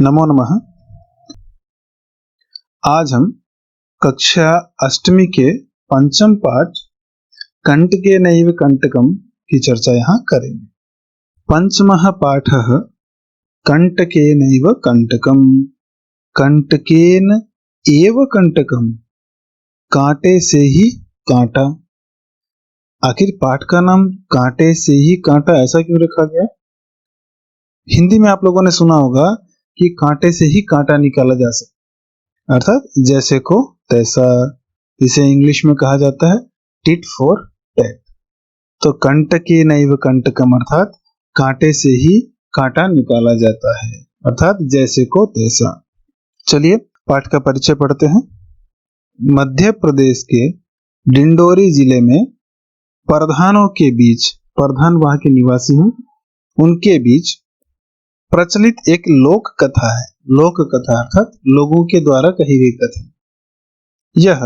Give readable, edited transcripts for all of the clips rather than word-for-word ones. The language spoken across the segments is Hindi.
नमो नमः। आज हम कक्षा अष्टमी के पंचम पाठ कंटकेनैव कंटकम की चर्चा यहाँ करेंगे। पंचमः पाठः कंटकेनैव कंटकम, कंटकेन एव कंटकम, कांटे से ही कांटा। आखिर पाठ का नाम कांटे से ही कांटा ऐसा क्यों रखा गया? हिंदी में आप लोगों ने सुना होगा कि कांटे से ही कांटा निकाला जा सकता, अर्थात जैसे को तैसा। इसे इंग्लिश में कहा जाता है टिट फॉर टैट। तो कंटकेनैव कंटकम अर्थात कांटे से ही कांटा निकाला जाता है, अर्थात जैसे को तैसा। चलिए पाठ का परिचय पढ़ते हैं। मध्य प्रदेश के डिंडोरी जिले में परधानों के बीच, परधान वहां के निवासी हैं, उनके बीच प्रचलित एक लोक कथा है। लोक कथा अर्थात लोगों के द्वारा कही गई कथा। यह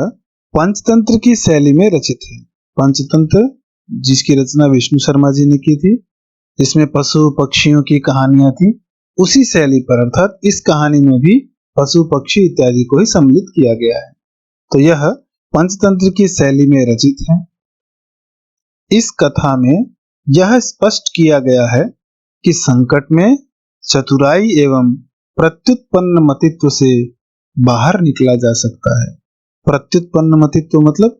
पंचतंत्र की शैली में रचित है। पंचतंत्र जिसकी रचना विष्णु शर्मा जी ने की थी, इसमें पशु पक्षियों की कहानियां थी। उसी शैली पर अर्थात इस कहानी में भी पशु पक्षी इत्यादि को ही सम्मिलित किया गया है। तो यह पंचतंत्र की शैली में रचित है। इस कथा में यह स्पष्ट किया गया है कि संकट में चतुराई एवं प्रत्युत्पन्न मतित्व से बाहर निकला जा सकता है। प्रत्युत्पन्न मतित्व मतलब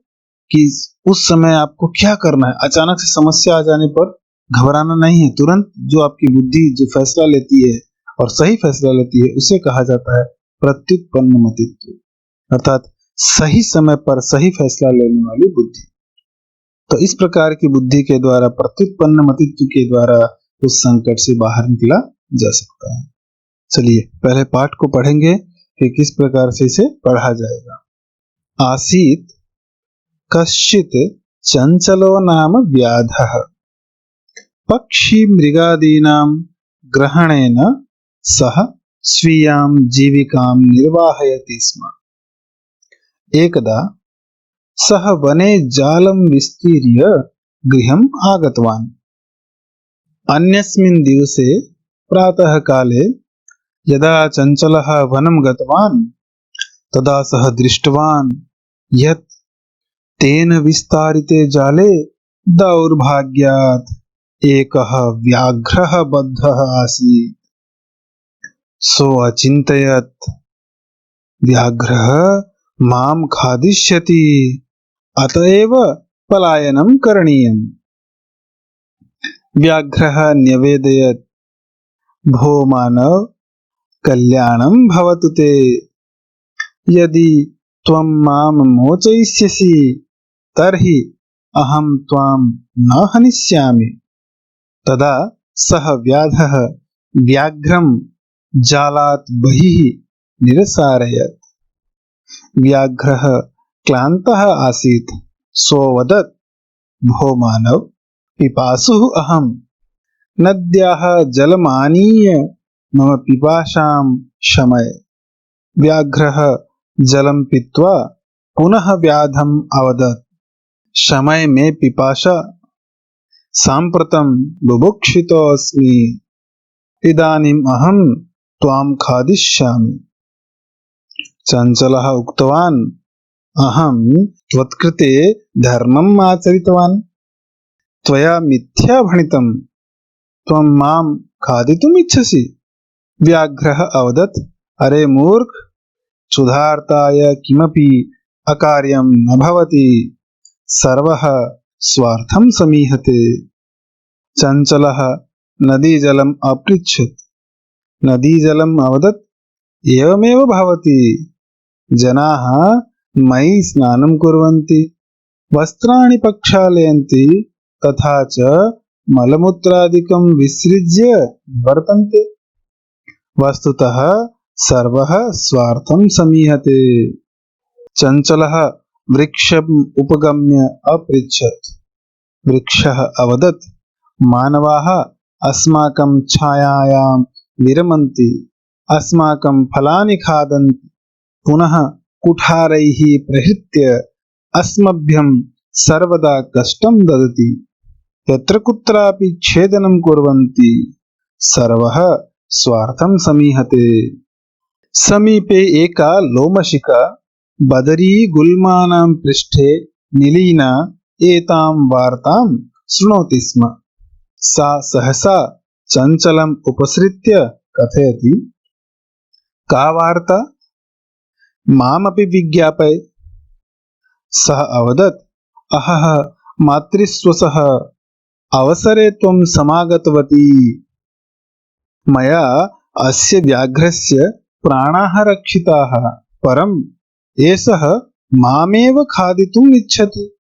कि उस समय आपको क्या करना है, अचानक से समस्या आ जाने पर घबराना नहीं है, तुरंत जो आपकी बुद्धि जो फैसला लेती है और सही फैसला लेती है उसे कहा जाता है प्रत्युत्पन्न मतित्व, अर्थात सही समय पर सही फैसला लेने वाली बुद्धि। तो इस प्रकार की बुद्धि के द्वारा, प्रत्युत्पन्न मतित्व के द्वारा उस संकट से बाहर निकला जा सकता है। चलिए पहले पाठ को पढ़ेंगे कि किस प्रकार से इसे पढ़ा जाएगा। आसीत कश्चित चंचलो नाम व्याधः, पक्षी मृगादीनां ग्रहणेन सह स्वीयां जीविकां निर्वाहयति स्म। एकदा सः वने जालं विस्तीर्य गृहम् आगतवान्। अन्यस्मिन् दिवसे प्रातः काले यदा चंचलः वनं गतवान् तदा सः दृष्टवान् यत् तेन विस्तारिते जाले दौर्भाग्यात् एकः व्याघ्रः बद्धः आसीत्। सो अचिन्तयत् व्याघ्रः मां खादिष्यति, अतएव पलायनं करणीयम्। व्याघ्रः न्यवेदयत्, भो मानव कल्याणं भवतु ते, यदि त्वं मां मोचयिष्यसि तर्हि अहं त्वां न हनिष्यामि। तदा सः व्याधः व्याघ्रं जालात् बहिः निरसारयत्। व्याघ्रः क्लान्तः आसीत्। सोऽवदत्, भो मानव पिपासुः अहम्, नद्याः जलमानीय मम पिपासां शमय। व्याघ्रः जलं पीत्वा पुनः व्याधम् अवदत्, शमय मे पिपासा, साम्प्रतं बुभुक्षितोऽस्मि, इदानीम् अहं त्वां खादिष्यामि। चंचलः उक्तवान्, अहं त्वत्कृते धर्मम् आचरितवान्, त्वया मिथ्या भणितं, त्वं मां खादितुम् इच्छसि। व्याघ्रः अवदत्, अरे मूर्ख, क्षुधार्ताय किमपि अकार्यं न भवति, सर्वः स्वार्थं समीहते। चंचलः नदीजलम् अपृच्छत्। नदीजलम् अवदत्, एवमेव भवति, जनाः मयि स्नानं कुर्वन्ति, वस्त्राणि प्रक्षालयन्ति, तथा च मलमूत्रादिकं विसृज्य वर्तन्ते। वस्तुतः सर्वः स्वार्थं समीहते। चंचलः वृक्षम् उपगम्य अपृच्छत्। वृक्षः अवदत्, मानवाः अस्माकं छायायां विरमन्ति, अस्माकं फलानि खादन्ति, पुनः कुठारैः प्रहृत्य अस्मभ्यं सर्वदा कष्टं ददति, यत्र कुत्रापि छेदनं कुर्वन्ति, सर्वः स्वार्थं समीहते। समीपे एका लोमशिका बदरी गुल्मानां पृष्ठे निलीना एतां वार्तां शृणोति स्म। सा सहसा चञ्चलम् उपसृत्य कथयति, का वार्ता? मामपि विज्ञापय। सः अवदत्, अहः मातृस्वसः अवसरे त्वं समागतवती। मया अस्य व्याघ्रस्य प्राणाः रक्षिताः, परम् एषः मामेव खादितुम् इच्छति।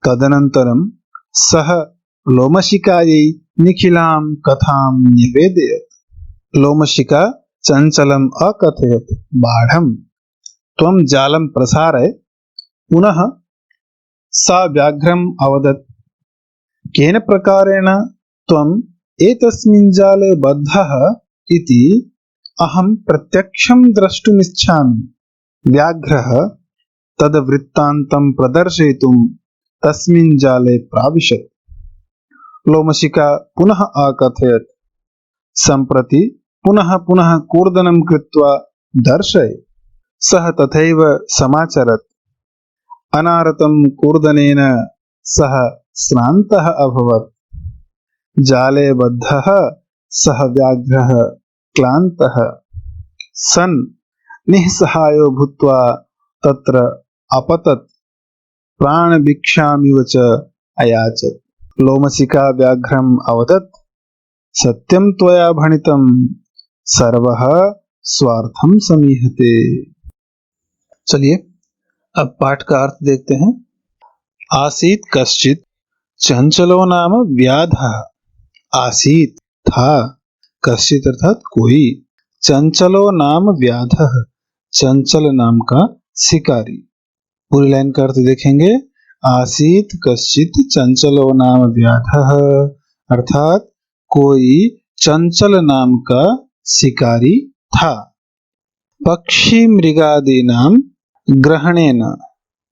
तदनन्तरं सः लोमशिकायै निखिलां कथां न्यवेदयत्। लोमशिका चञ्चलम् अकथयत्, बाढं त्वं जालं प्रसारय। पुनः सा व्याघ्रम् अवदत्, केन प्रकारेण त्वम् एतस्मिन् जाले बद्धः इति अहं प्रत्यक्षं द्रष्टुमिच्छामि। व्याघ्रः तद्वृत्तान्तं प्रदर्शयितुं तस्मिन् जाले प्राविशत्। लोमशिका पुनः अकथयत्, सम्प्रति पुनः पुनः कूर्दनं कृत्वा दर्शय। सः तथैव समाचरत्। अनारतं कूर्दनेन सः श्रान्तः अभवत्। जाले बद्धः सः व्याघ्रः क्लान्तः सन् निःसहायो भूत्वा तत्र अपतत्, प्राणभिक्षामिव च अयाचत्। लोमशिका व्याघ्रम् अवदत्, सत्यं त्वया भणितं, सर्वः स्वार्थं समीहते। चलिए अब पाठ का अर्थ देखते हैं। आसीत कश्चित चंचलो नाम व्याधः। आसीत था, कश्चित अर्थात कोई, चंचलो नाम व्याधः चंचल नाम का शिकारी। पूरी लाइन का अर्थ देखेंगे। आसीत कश्चित चंचलो नाम व्याधः अर्थात कोई चंचल नाम का शिकारी था। पक्षी मृगादि नाम ग्रहणेन,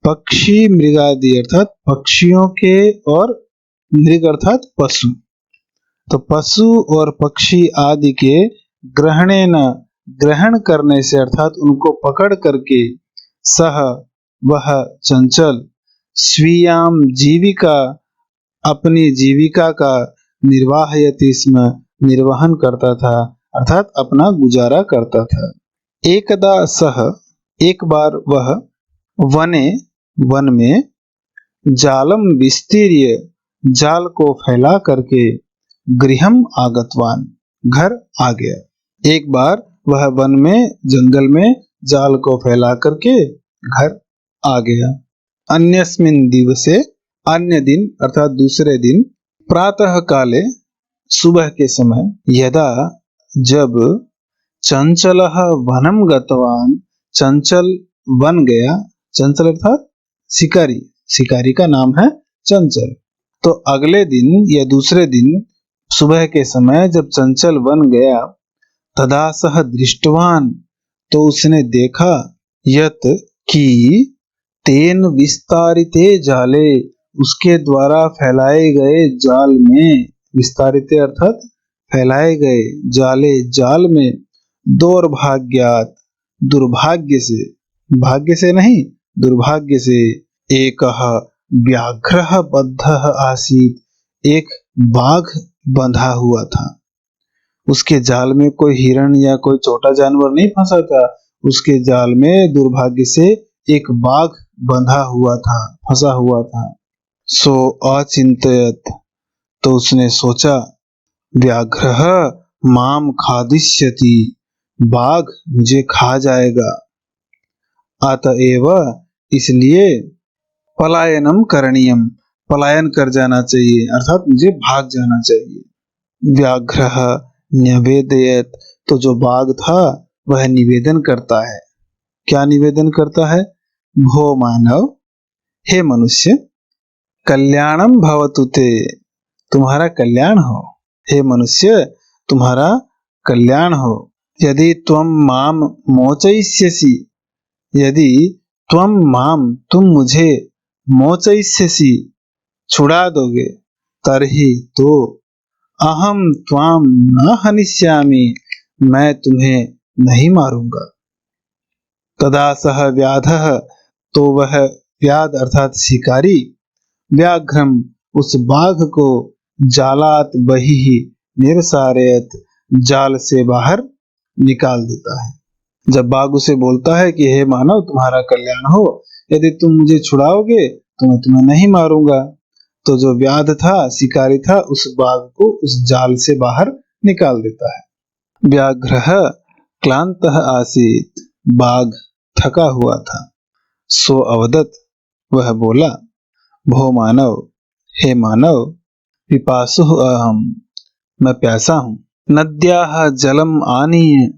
पक्षी मृगादि अर्थात पक्षियों के और मृग अर्थात पशु, तो पशु और पक्षी आदि के ग्रहणेन ग्रहण करने से अर्थात उनको पकड़ करके, सह वह चंचल, स्वीयाम जीविका अपनी जीविका का निर्वाहयति स्म निर्वहन करता था अर्थात अपना गुजारा करता था। एकदा सह एक बार वह वने वन में जालम विस्तीर्य जाल को फैला करके गृहम आगतवान घर आ गया। एक बार वह वन में जंगल में जाल को फैला करके घर आ गया। अन्यस्मिन् दिवसे अन्य दिन अर्थात दूसरे दिन, प्रातः काले सुबह के समय, यदा जब चंचलः वनम गतवान चंचल वन गया, चंचल अर्थात शिकारी, शिकारी का नाम है चंचल। तो अगले दिन या दूसरे दिन सुबह के समय जब चंचल वन गया, तदा सह दृष्टवान तो उसने देखा, यत कि तेन विस्तारिते जाले उसके द्वारा फैलाए गए जाल में, विस्तारिते अर्थात फैलाए गए, जाले जाल में, दौर्भाग्यात दुर्भाग्य से, भाग्य से नहीं दुर्भाग्य से, एकः व्याघ्रः बद्धः आसीत एक बाघ बंधा हुआ था। उसके जाल में कोई हिरण या कोई छोटा जानवर नहीं फंसा था, उसके जाल में दुर्भाग्य से एक बाघ बंधा हुआ था, फंसा हुआ था। सो अचिंतयत तो उसने सोचा, व्याघ्रः माम खादिष्यति बाघ मुझे खा जाएगा। अतएव इसलिए पलायनम करणीयम पलायन कर जाना चाहिए अर्थात मुझे भाग जाना चाहिए। व्याघ्रः न्यवेदयत तो जो बाघ था वह निवेदन करता है। क्या निवेदन करता है? भो मानव, हे मनुष्य, कल्याणम भवतु ते तुम्हारा कल्याण हो। हे मनुष्य तुम्हारा कल्याण हो। यदि त्वं माम मोचयिष्यसि, यदि त्वं माम तुम मुझे मोचयिष्यसि छुड़ा दोगे, तर्हि तो अहम त्वाम न हनिष्यामि मैं तुम्हें नहीं मारूंगा। तदा सह व्याधः, तो वह व्याध अर्थात शिकारी, व्याघ्रम उस बाघ को जालात बहिः निरसारयत, जाल से बाहर निकाल देता है। जब बाघ उसे बोलता है कि हे मानव तुम्हारा कल्याण हो, यदि तुम मुझे छुड़ाओगे तो मैं तुम्हें नहीं मारूंगा, तो जो व्याध था, शिकारी था, उस बाघ को उस जाल से बाहर निकाल देता है। व्याघ्रः क्लान्तः आसीत्, बाघ थका हुआ था। सो अवदत्, वह बोला, भो मानव, हे मानव, पिपासुः अहम्, मैं प्यासा हूँ। नद्याः जलम आनीय,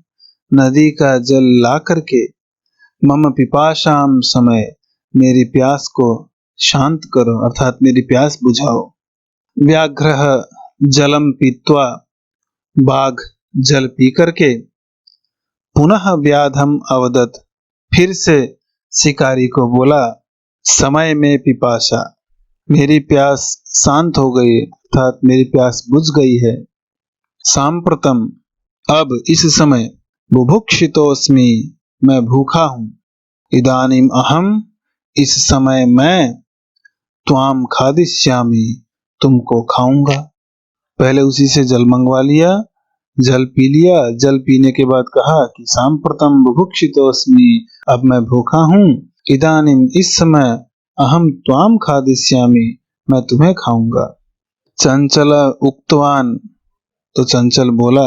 नदी का जल ला करके, मम पिपाशाम समय, मेरी प्यास को शांत करो अर्थात मेरी प्यास बुझाओ। व्याघ्रः जलम पीत्वा, बाघ जल पी करके, पुनः व्याधम अवदत्, फिर से शिकारी को बोला, समय में पिपाशा, मेरी प्यास शांत हो गई अर्थात मेरी प्यास बुझ गई है। सांप्रतम, अब इस समय, बुभुक्षितोस्मि, मैं भूखा हूँ। इदानीम अहम, इस समय मैं, त्वाम खादिष्यामि, तुमको खाऊंगा। पहले उसी से जल मंगवा लिया, जल पी लिया, जल पीने के बाद कहा कि सांप्रतम बुभुक्षितोस्मि, अब मैं भूखा हूँ। इदानीम इस समय, अहम त्वाम खादिष्यामि, मैं तुम्हें खाऊंगा। चंचल उक्तवान, तो चंचल बोला,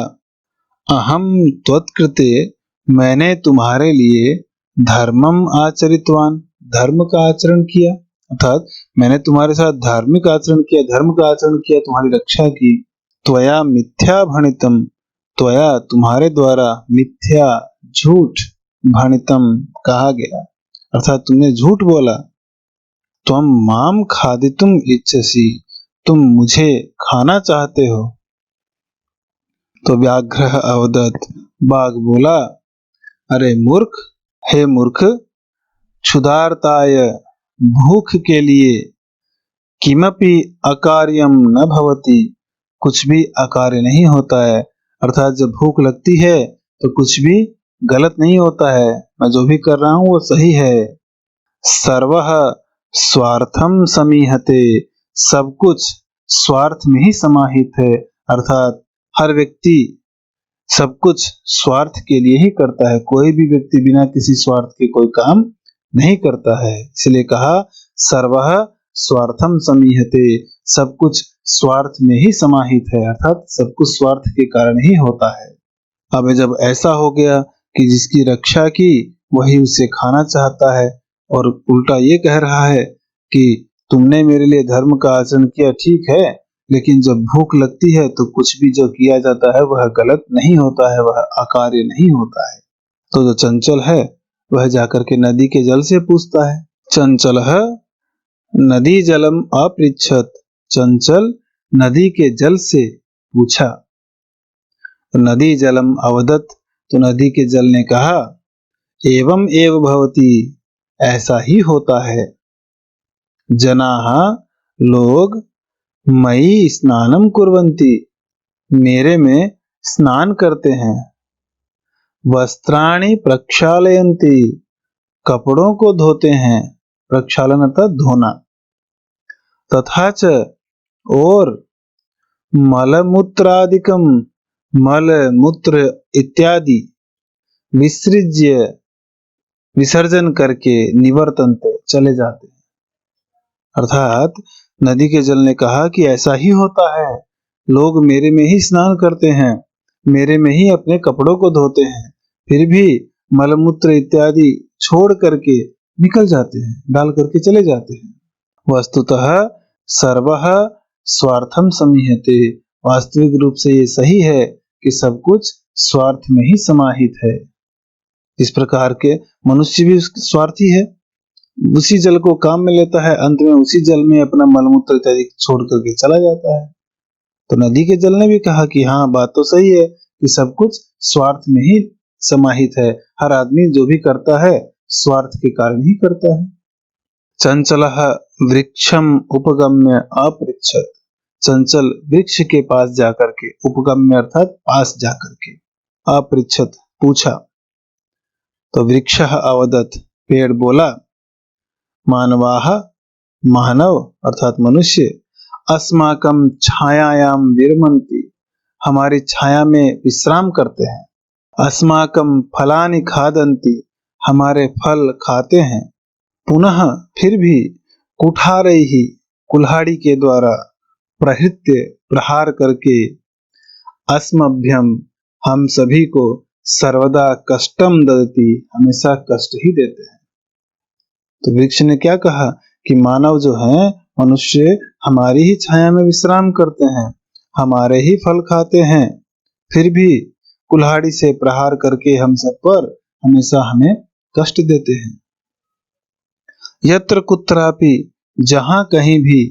अहम त्वत्कृते, मैंने तुम्हारे लिए धर्मम आचरितवान, धर्म का आचरण किया अर्थात मैंने तुम्हारे साथ धार्मिक आचरण किया, धर्म का आचरण किया, तुम्हारी रक्षा की। त्वया मिथ्या भणितम, त्वया तुम्हारे द्वारा, मिथ्या झूठ, भणितम कहा गया अर्थात तुमने झूठ बोला। त्वम माम खादितुम इच्छसि, तुम मुझे खाना चाहते हो। तो व्याघ्र अवदत्, बाघ बोला, अरे मूर्ख, हे मूर्ख, क्षुधार्ताय, भूख के लिए, किमपि अकार्यम न भवति, कुछ भी अकार्य नहीं होता है अर्थात जब भूख लगती है तो कुछ भी गलत नहीं होता है, मैं जो भी कर रहा हूं वो सही है। सर्वः स्वार्थम समीहते, सब कुछ स्वार्थ में ही समाहित है अर्थात हर व्यक्ति सब कुछ स्वार्थ के लिए ही करता है, कोई भी व्यक्ति बिना किसी स्वार्थ के कोई काम नहीं करता है। इसलिए कहा सर्वः स्वार्थम समीहते, सब कुछ स्वार्थ में ही समाहित है अर्थात सब कुछ स्वार्थ के कारण ही होता है। अब जब ऐसा हो गया कि जिसकी रक्षा की वही उसे खाना चाहता है और उल्टा ये कह रहा है कि तुमने मेरे लिए धर्म का आचरण किया ठीक है, लेकिन जब भूख लगती है तो कुछ भी जो किया जाता है वह गलत नहीं होता है, वह अकार्य नहीं होता है। तो जो चंचल है वह जाकर के नदी के जल से पूछता है। चंचल है नदी जलम अपृच्छत, चंचल नदी के जल से पूछा। तो नदी जलम अवदत्, तो नदी के जल ने कहा, एवं एव भवति, ऐसा ही होता है। जनाः, लोग, मयि स्नानम कुर्वन्ति, मेरे में स्नान करते हैं। वस्त्राणि प्रक्षालयन्ति, कपड़ों को धोते हैं, प्रक्षालन अर्थात धोना। तथा च, और मलमूत्रादिकम, मल मूत्र इत्यादि, विसृज्य, विसर्जन करके, निवर्तन्ते, चले जाते हैं। अर्थात नदी के जल ने कहा कि ऐसा ही होता है, लोग मेरे में ही स्नान करते हैं, मेरे में ही अपने कपड़ों को धोते हैं, फिर भी मलमूत्र इत्यादि छोड़ करके निकल जाते हैं, डाल करके चले जाते हैं। वस्तुतः सर्वः स्वार्थम समीहते, वास्तविक रूप से ये सही है कि सब कुछ स्वार्थ में ही समाहित है। इस प्रकार के मनुष्य भी स्वार्थी है, उसी जल को काम में लेता है, अंत में उसी जल में अपना मलमूत्र इत्यादि छोड़ करके चला जाता है। तो नदी के जल ने भी कहा कि हाँ बात तो सही है कि सब कुछ स्वार्थ में ही समाहित है, हर आदमी जो भी करता है स्वार्थ के कारण ही करता है। चंचलः वृक्षम उपगम्य अपृच्छत, चंचल वृक्ष के पास जाकर के, उपगम्य अर्थात पास जाकर के, अपृच्छत पूछा। तो वृक्षः अवदत्, पेड़ बोला, मानवाः, मानव अर्थात मनुष्य, अस्माकं छायायां विरमन्ति, हमारी छाया में विश्राम करते हैं। अस्माकं फलानि खादन्ति, हमारे फल खाते हैं। पुनः फिर भी कुठारैः, कुल्हाड़ी के द्वारा, प्रहृत्य प्रहार करके, अस्मभ्यं, हम सभी को, सर्वदा कष्टम ददति, हमेशा कष्ट ही देते हैं। तो वृक्ष ने क्या कहा कि मानव जो है, मनुष्य हमारी ही छाया में विश्राम करते हैं, हमारे ही फल खाते हैं, फिर भी कुल्हाड़ी से प्रहार करके हम सब पर हमेशा हमें कष्ट देते हैं। यत्र कुत्रापि, जहां कहीं भी,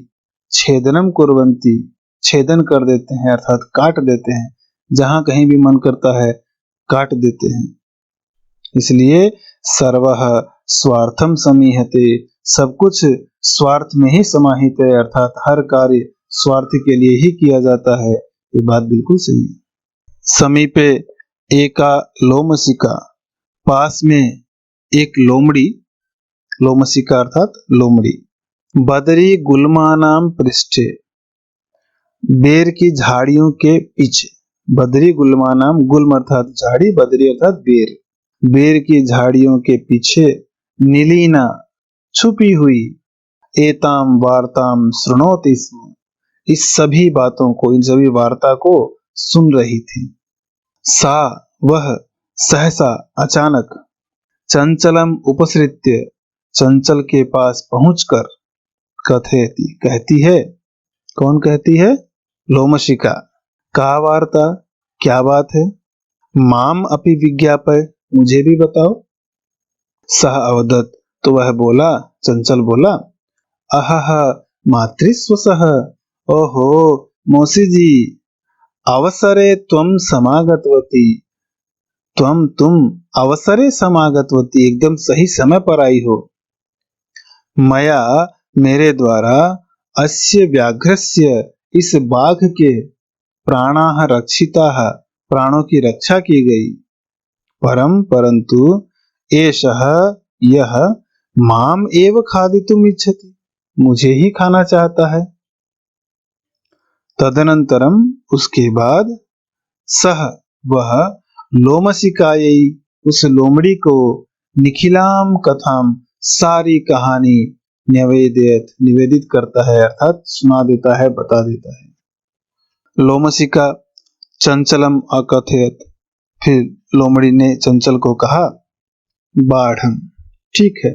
छेदनम कुर्वन्ति, छेदन कर देते हैं अर्थात काट देते हैं, जहां कहीं भी मन करता है काट देते हैं। इसलिए सर्वः स्वार्थम समीहते, सब कुछ स्वार्थ में ही समाहित है, अर्थात हर कार्य स्वार्थ के लिए ही किया जाता है। ये बात बिल्कुल सही है। समीपे एका लोमशिका, पास में एक लोमड़ी, लोमशिका अर्थात लोमड़ी। बदरी गुल्मानाम पृष्ठे, बेर की झाड़ियों के पीछे। बदरी गुल्मानाम, गुल्म अर्थात झाड़ी, बदरी अर्थात बेर। बेर की झाड़ियों के पीछे, नीलीना, छुपी हुई, एताम वार्ताम शृणोति स्म, इस सभी बातों को, इन सभी वार्ता को सुन रही थी। सा, वह, सहसा, अचानक, चंचलम उपसृत्य, चंचल के पास पहुंचकर, कथयति, कहती है। कौन कहती है? लोमशिका। का वार्ता, क्या बात है? माम अपि विज्ञापय, मुझे भी बताओ। सह अवदत्, तो वह बोला, चंचल बोला, अहह मातृस्वसः, ओहो मौसी जी, अवसरे त्वं समागतवती, तुम अवसरे समागतवती, एकदम सही समय पर आई हो। मया, मेरे द्वारा, अस्य व्याघ्रस्य, इस बाघ के, प्राणाः रक्षिताः, प्राणों की रक्षा की गई। परंतु एषः, यह, माम एव खादितुम इच्छति, मुझे ही खाना चाहता है। तदनंतरम, उसके बाद, सह, वह, लोमशिकायै, उस लोमड़ी को, निखिलाम कथाम, सारी कहानी, निवेदयत, निवेदित करता है अर्थात सुना देता है, बता देता है। लोमशिका चंचलम अकथयत, फिर लोमड़ी ने चंचल को कहा, बाढ़म, ठीक है,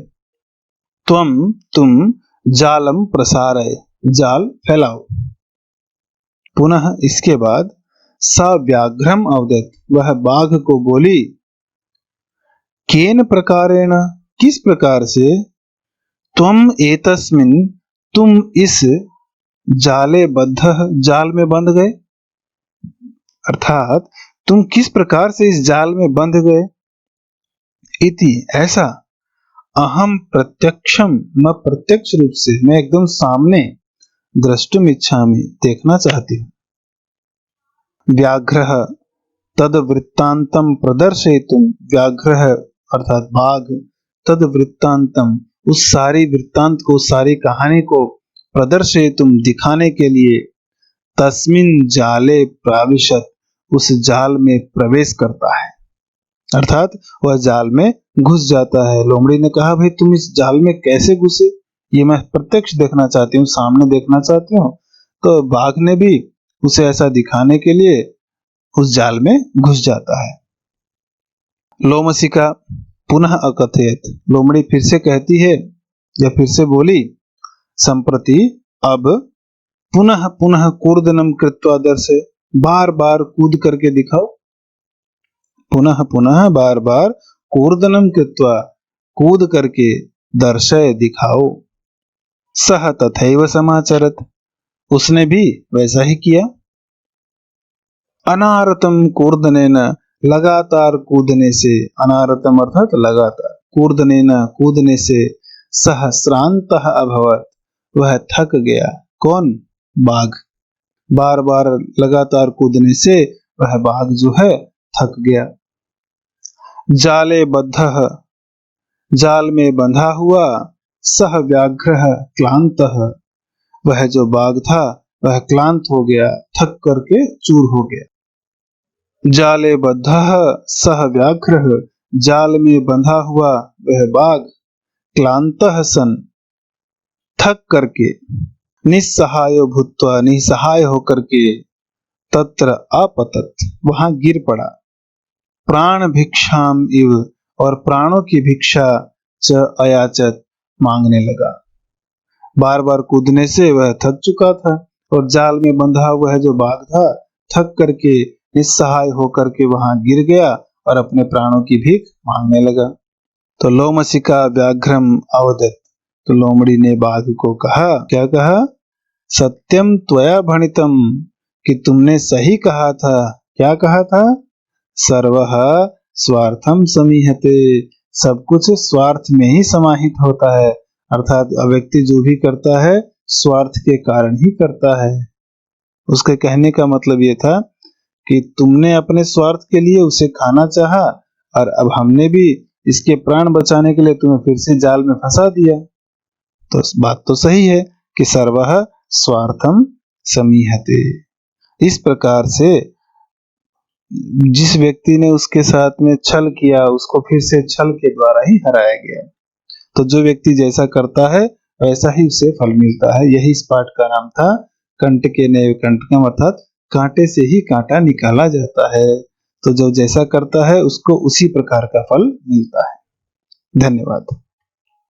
तुम जालम प्रसारय, जाल फैलाओ। पुनः इसके बाद, सा व्याघ्रम अवदत्, वह बाघ को बोली, केन प्रकारेण, किस प्रकार से, त्वम एतस्मिन्, तुम इस, जाले बद्धः, जाल में बंध गए, अर्थात तुम किस प्रकार से इस जाल में बंध गए। इति, ऐसा, अहम प्रत्यक्षम, मैं प्रत्यक्ष रूप से, मैं एकदम सामने, द्रष्टुम इच्छामि, देखना चाहती हूँ। व्याघ्रः तद वृत्तांतम प्रदर्शयितुम, व्याघ्रः अर्थात बाघ, तद वृत्तांतम, उस सारी वृत्तांत को, सारी कहानी को, प्रदर्शयितुम, दिखाने के लिए, तस्मिन् जाले प्राविशत, उस जाल में प्रवेश करता है, अर्थात वह जाल में घुस जाता है। लोमड़ी ने कहा, भाई तुम इस जाल में कैसे घुसे, ये मैं प्रत्यक्ष देखना चाहती हूँ, सामने देखना चाहती हूँ। तो बाघ ने भी उसे ऐसा दिखाने के लिए उस जाल में घुस जाता है। लोमशिका पुनः अकथयत, लोमड़ी फिर से कहती है, या फिर से बोली, संप्रति, अब, पुनः पुनः कूर्दनम कृत्वा दर्शय, बार बार कूद करके दिखाओ। पुनः पुनः, बार बार, कूर्दनम कृत्वा, कूद करके, दर्शय, दिखाओ। सह तथैव समाचरत, उसने भी वैसा ही किया। अनारतम कूर्दनेन, लगातार कूदने से, अनारतम अर्थात लगातार, कूर्दनेन, कूदने से, सह श्रान्तः अभवत, वह थक गया। कौन? बाघ। बार बार लगातार कूदने से वह बाघ जो है थक गया। जाले बद्धः, जाल में बंधा हुआ, सह व्याघ्रः क्लान्तः, वह जो बाघ था वह क्लांत हो गया, थक करके चूर हो गया। जाले बद्धः सह व्याघ्रः, जाल में बंधा हुआ वह बाघ, क्लान्तः सन, थक करके, निस्सहायो भूत्वा, निसहाय होकर के, तत्र अपतत, वहां गिर पड़ा, प्राण भिक्षाम इव, और प्राणों की भिक्षा, च अयाचत, मांगने लगा। बार बार कूदने से वह थक चुका था और जाल में बंधा हुआ जो बाघ था थक करके निस्सहाय होकर के वहां गिर गया और अपने प्राणों की भीख मांगने लगा। तो लोमशिका व्याघ्रम अवदत्, तो लोमड़ी ने बाघ को कहा, क्या कहा? सत्यम त्वया भणितम, कि तुमने सही कहा था। क्या कहा था? सर्वः स्वार्थम समीहते, सब कुछ स्वार्थ में ही समाहित होता है, अर्थात व्यक्ति जो भी करता है स्वार्थ के कारण ही करता है। उसके कहने का मतलब ये था कि तुमने अपने स्वार्थ के लिए उसे खाना चाहा और अब हमने भी इसके प्राण बचाने के लिए तुम्हें फिर से जाल में फंसा दिया। तो बात तो सही है कि सर्वः स्वार्थम समीहते। इस प्रकार से जिस व्यक्ति ने उसके साथ में छल किया उसको फिर से छल के द्वारा ही हराया गया। तो जो व्यक्ति जैसा करता है वैसा ही उसे फल मिलता है। यही इस पाठ का नाम था कंटकेनैव कंटकम, अर्थात कांटे से ही कांटा निकाला जाता है। तो जो जैसा करता है उसको उसी प्रकार का फल मिलता है। धन्यवाद।